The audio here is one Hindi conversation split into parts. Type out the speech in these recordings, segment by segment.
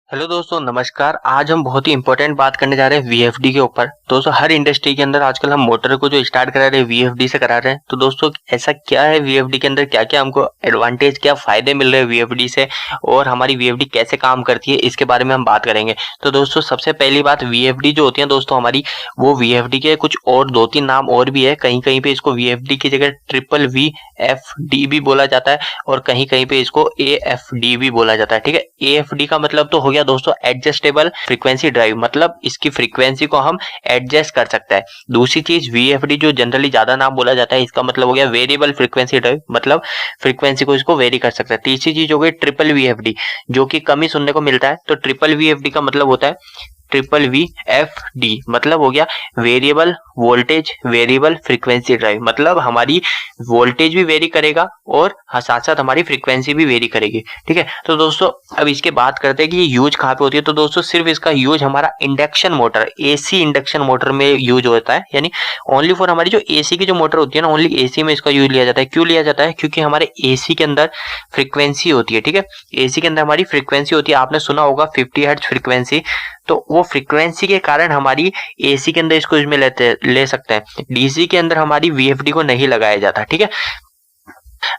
हेलो दोस्तों, नमस्कार। आज हम बहुत ही इंपॉर्टेंट बात करने जा रहे हैं वीएफडी के ऊपर। दोस्तों, हर इंडस्ट्री के अंदर आजकल हम मोटर को जो स्टार्ट करा रहे हैं वीएफडी से करा रहे हैं। तो दोस्तों, ऐसा क्या है वीएफडी के अंदर, क्या क्या हमको एडवांटेज, क्या फायदे मिल रहे हैं वीएफडी से और हमारी वीएफडी कैसे काम करती है, इसके बारे में हम बात करेंगे। तो दोस्तों, सबसे पहली बात, वीएफडी जो होती है दोस्तों हमारी, वो वीएफडी के कुछ और दो तीन नाम और भी है। कहीं कहीं पे इसको वीएफडी की जगह ट्रिपल वी एफ डी भी बोला जाता है और कहीं कहीं पे इसको ए एफ डी भी बोला जाता है। ठीक है, ए एफ डी का मतलब तो हो गया दोस्तों एडजस्टेबल फ्रीक्वेंसी ड्राइव, मतलब इसकी फ्रीक्वेंसी को हम एडजस्ट कर सकते हैं। दूसरी चीज, वीएफडी जो जनरली ज्यादा नाम बोला जाता है, इसका मतलब हो गया वेरिएबल फ्रीक्वेंसी ड्राइव, मतलब फ्रीक्वेंसी को इसको वेरी कर सकता है। तीसरी चीज हो गई ट्रिपल वीएफडी, जो कि कम ही सुनने को मिलता है। तो ट्रिपल वीएफडी का मतलब होता है ट्रिपल वी एफ डी, मतलब हो गया variable voltage variable frequency drive, मतलब हमारी वोल्टेज भी वेरी करेगा और साथ साथ हमारी फ्रीक्वेंसी भी वेरी करेगी। ठीक है, तो दोस्तों अब इसके बात करते हैं कि ये यूज कहाँ पे होती है। तो दोस्तों, सिर्फ इसका यूज हमारा induction motor, AC induction motor में यूज होता है, यानी ओनली फॉर हमारी जो एसी की जो मोटर होती है ना, ओनली एसी में इसका यूज लिया जाता है। क्यों लिया जाता है? क्योंकि हमारे एसी के अंदर फ्रीक्वेंसी होती है। ठीक है, एसी के अंदर हमारी फ्रीक्वेंसी होती है, आपने सुना होगा 50 हर्ट्ज फ्रीक्वेंसी। तो वो फ्रीक्वेंसी के कारण हमारी एसी के अंदर इसको इसमें ले सकते हैं। डीसी के अंदर हमारी वीएफडी को नहीं लगाया जाता। ठीक है,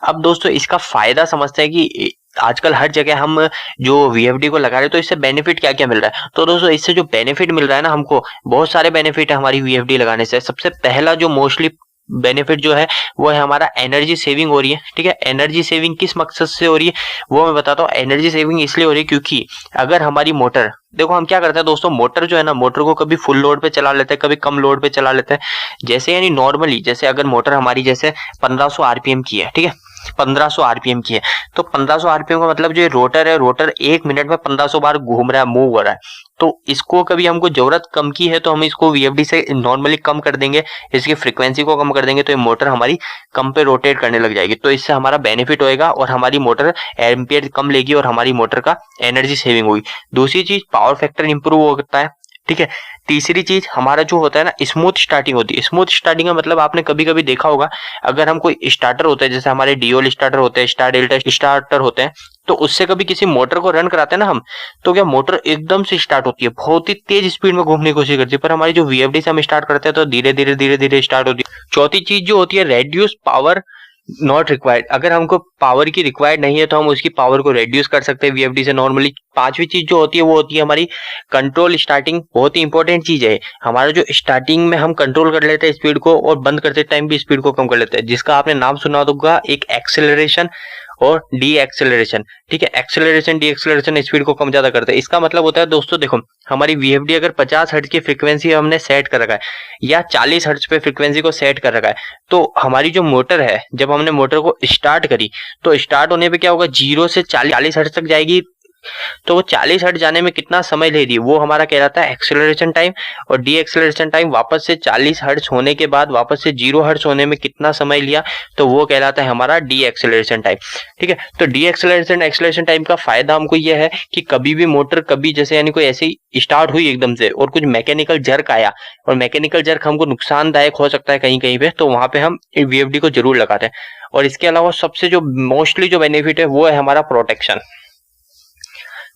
अब दोस्तों इसका फायदा समझते हैं कि आजकल हर जगह हम जो वीएफडी को लगा रहे हैं, तो इससे बेनिफिट क्या क्या मिल रहा है। तो दोस्तों, इससे जो बेनिफिट मिल रहा है ना, हमको बहुत सारे बेनिफिट है हमारी वीएफडी लगाने से। सबसे पहला जो मोस्टली बेनिफिट जो है वो है हमारा एनर्जी सेविंग हो रही है। ठीक है, एनर्जी सेविंग किस मकसद से हो रही है वो मैं बताता हूँ। एनर्जी सेविंग इसलिए हो रही है क्योंकि अगर हमारी मोटर, देखो हम क्या करते हैं दोस्तों, मोटर जो है ना, मोटर को कभी फुल लोड पे चला लेते हैं, कभी कम लोड पे चला लेते हैं। जैसे यानी नॉर्मली, जैसे अगर मोटर हमारी जैसे 1500 आरपीएम की है, ठीक है, 1500 आरपीएम की है, तो 1500 आरपीएम का मतलब जो ये रोटर है, रोटर 1 मिनट में 1500 बार घूम रहा है, मूव हो रहा है। तो इसको कभी हमको जरूरत कम की है तो हम इसको वीएफडी से नॉर्मली कम कर देंगे, इसकी फ्रीक्वेंसी को कम कर देंगे, तो ये मोटर हमारी कम पे रोटेट करने लग जाएगी। तो इससे हमारा बेनिफिट होएगा और हमारी मोटर एम्पियर कम लेगी और हमारी मोटर का एनर्जी सेविंग होगी। दूसरी चीज, पावर फैक्टर इंप्रूव होता है। ठीक है, तीसरी चीज हमारा जो होता है ना, स्मूथ स्टार्टिंग होती है। स्मूथ स्टार्टिंग का मतलब आपने कभी कभी देखा होगा, अगर हम कोई स्टार्टर होते हैं, जैसे हमारे डीओल स्टार्टर होते हैं, स्टार डेल्टा स्टार्टर होते हैं, तो उससे कभी किसी मोटर को रन कराते हैं ना हम, तो क्या मोटर एकदम से स्टार्ट होती है, बहुत ही तेज स्पीड में घूमने की कोशिश करती है। पर हमारी जो वीएफडी से हम स्टार्ट करते हैं तो धीरे धीरे धीरे धीरे स्टार्ट होती है। चौथी चीज जो होती है, रेड्यूस पावर नॉट रिक्वायर्ड, अगर हमको पावर की रिक्वायर्ड नहीं है तो हम उसकी पावर को रेड्यूस कर सकते हैं वीएफडी से नॉर्मली। पांचवी चीज जो होती है वो होती है हमारी कंट्रोल स्टार्टिंग, बहुत ही इंपॉर्टेंट चीज है। हमारा जो स्टार्टिंग में हम कंट्रोल कर लेते हैं स्पीड को और बंद करते टाइम भी स्पीड को कम कर लेते हैं, जिसका आपने नाम सुना होगा, एक एक्सेलरेशन और डी एक्सेलरेशन। ठीक है, एक्सेलरेशन डी एक्सेलरेशन स्पीड को कम ज्यादा करते हैं। इसका मतलब होता है दोस्तों, देखो हमारी वीएफडी अगर 50 हर्ट्ज की फ्रीक्वेंसी हमने सेट कर रखा है या 40 हर्ट्ज पे फ्रीक्वेंसी को सेट कर रखा है, तो हमारी जो मोटर है, जब हमने मोटर को स्टार्ट करी तो स्टार्ट होने पे क्या होगा, 0 से 40 हर्ट्ज तक जाएगी। तो वो 40 हर्ट्ज जाने में कितना समय ले रही है, वो हमारा कहलाता है एक्सेलरेशन टाइम। और डी एक्सेलरेशन टाइम, वापस से 40 हर्ट्ज होने के बाद वापस से 0 हर्ट्ज होने में कितना समय लिया, तो वो कहलाता है हमारा डी एक्सेलरेशन टाइम। ठीक है, तो डी एक्सेलरेशन टाइम का फायदा हमको ये है कि कभी भी मोटर, कभी जैसे यानी कोई ऐसे ही स्टार्ट हुई एकदम से और कुछ मैकेनिकल जर्क आया, और मैकेनिकल जर्क हमको नुकसानदायक हो सकता है कहीं कहीं पे, तो वहां पे हम वीएफडी को जरूर लगाते हैं। और इसके अलावा सबसे जो मोस्टली जो बेनिफिट है वो है हमारा प्रोटेक्शन।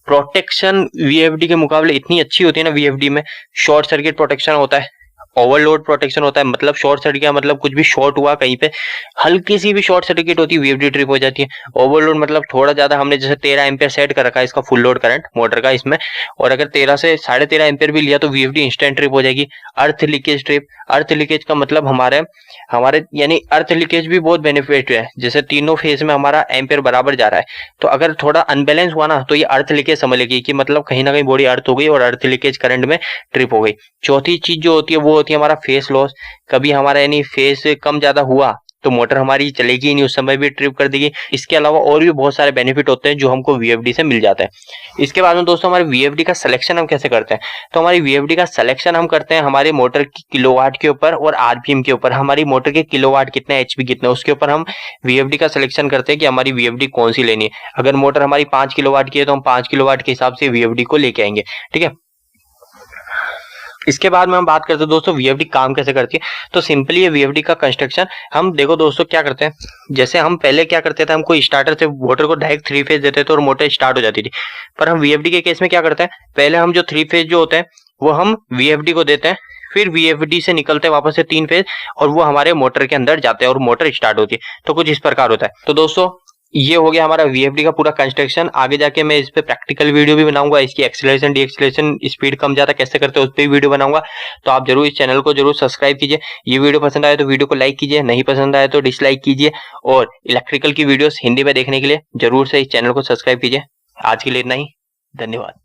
प्रोटेक्शन वीएफडी के मुकाबले इतनी अच्छी होती है ना, वीएफडी में शॉर्ट सर्किट प्रोटेक्शन होता है, ओवरलोड प्रोटेक्शन होता है। मतलब शॉर्ट सर्किट का मतलब कुछ भी शॉर्ट हुआ कहीं पे, हल्की सी भी शॉर्ट सर्किट होती है, वीएफडी ट्रिप हो जाती है। ओवरलोड मतलब थोड़ा ज्यादा, हमने जैसे 13 एम्पियर सेट कर रखा है इसका फुल लोड करंट मोटर का इसमें, और अगर 13 से 13.5 एम्पियर भी लिया तो वीएफडी इंस्टेंट ट्रिप हो जाएगी। अर्थ लीकेज ट्रिप, अर्थ लीकेज का मतलब हमारे हमारे यानी अर्थ लीकेज भी बहुत बेनिफिट है। जैसे तीनों फेज में हमारा एम्पियर बराबर जा रहा है, तो अगर थोड़ा अनबैलेंस हुआ ना, तो ये अर्थ लीकेज समझ लेगी कि मतलब कहीं ना कहीं बॉडी अर्थ हो गई और अर्थ लीकेज करंट में ट्रिप हो गई। चौथी चीज जो होती है वो होती है हमारा फेस लॉस। कभी हमारा यानी फेस कम ज्यादा हुआ तो मोटर हमारी चलेगी ही नहीं, उस समय भी ट्रिप कर देगी। इसके अलावा और भी बहुत सारे बेनिफिट होते हैं जो हमको वीएफडी से मिल जाता है। इसके बाद में दोस्तों, हमारे वीएफडी का सिलेक्शन हम कैसे करते हैं। तो हमारी वीएफडी का सिलेक्शन हम करते हैं हमारे मोटर की किलोवाट के ऊपर और आरपीएम के ऊपर। हमारी मोटर के किलोवाट कितने, एचपी कितने, उसके ऊपर हम वीएफडी का सिलेक्शन करते हैं कि हमारी वीएफडी कौन सी लेनी है। अगर मोटर हमारी 5 किलोवाट की है तो हम 5 किलोवाट के हिसाब से वीएफडी को लेके आएंगे। ठीक है, इसके बाद में हम बात करते हैं दोस्तों वीएफडी काम कैसे करती है। तो सिंपली ये वीएफडी का कंस्ट्रक्शन हम देखो दोस्तों क्या करते हैं, जैसे हम पहले क्या करते थे, हम कोई स्टार्टर से मोटर को डायरेक्ट 3 फेज देते थे और मोटर स्टार्ट हो जाती थी। पर हम वीएफडी के केस में क्या करते हैं, पहले हम जो 3 फेज जो होते हैं वो हम वीएफडी को देते हैं, फिर वीएफडी से निकलते हैं वापस से 3 फेज और वो हमारे मोटर के अंदर जाते हैं और मोटर स्टार्ट होती है। तो कुछ इस प्रकार होता है। तो दोस्तों ये हो गया हमारा वीएफडी का पूरा कंस्ट्रक्शन। आगे जाके मैं इस पे प्रैक्टिकल वीडियो भी बनाऊंगा, इसकी एक्सीलरेशन डीएक्सीलरेशन स्पीड कम ज्यादा कैसे करते हैं उस पे भी वीडियो बनाऊंगा। तो आप जरूर इस चैनल को जरूर सब्सक्राइब कीजिए। ये वीडियो पसंद आए तो वीडियो को लाइक कीजिए, नहीं पसंद आए तो डिसलाइक कीजिए और इलेक्ट्रिकल की वीडियोस हिंदी में देखने के लिए जरूर से इस चैनल को सब्सक्राइब कीजिए। आज के लिए इतना ही, धन्यवाद।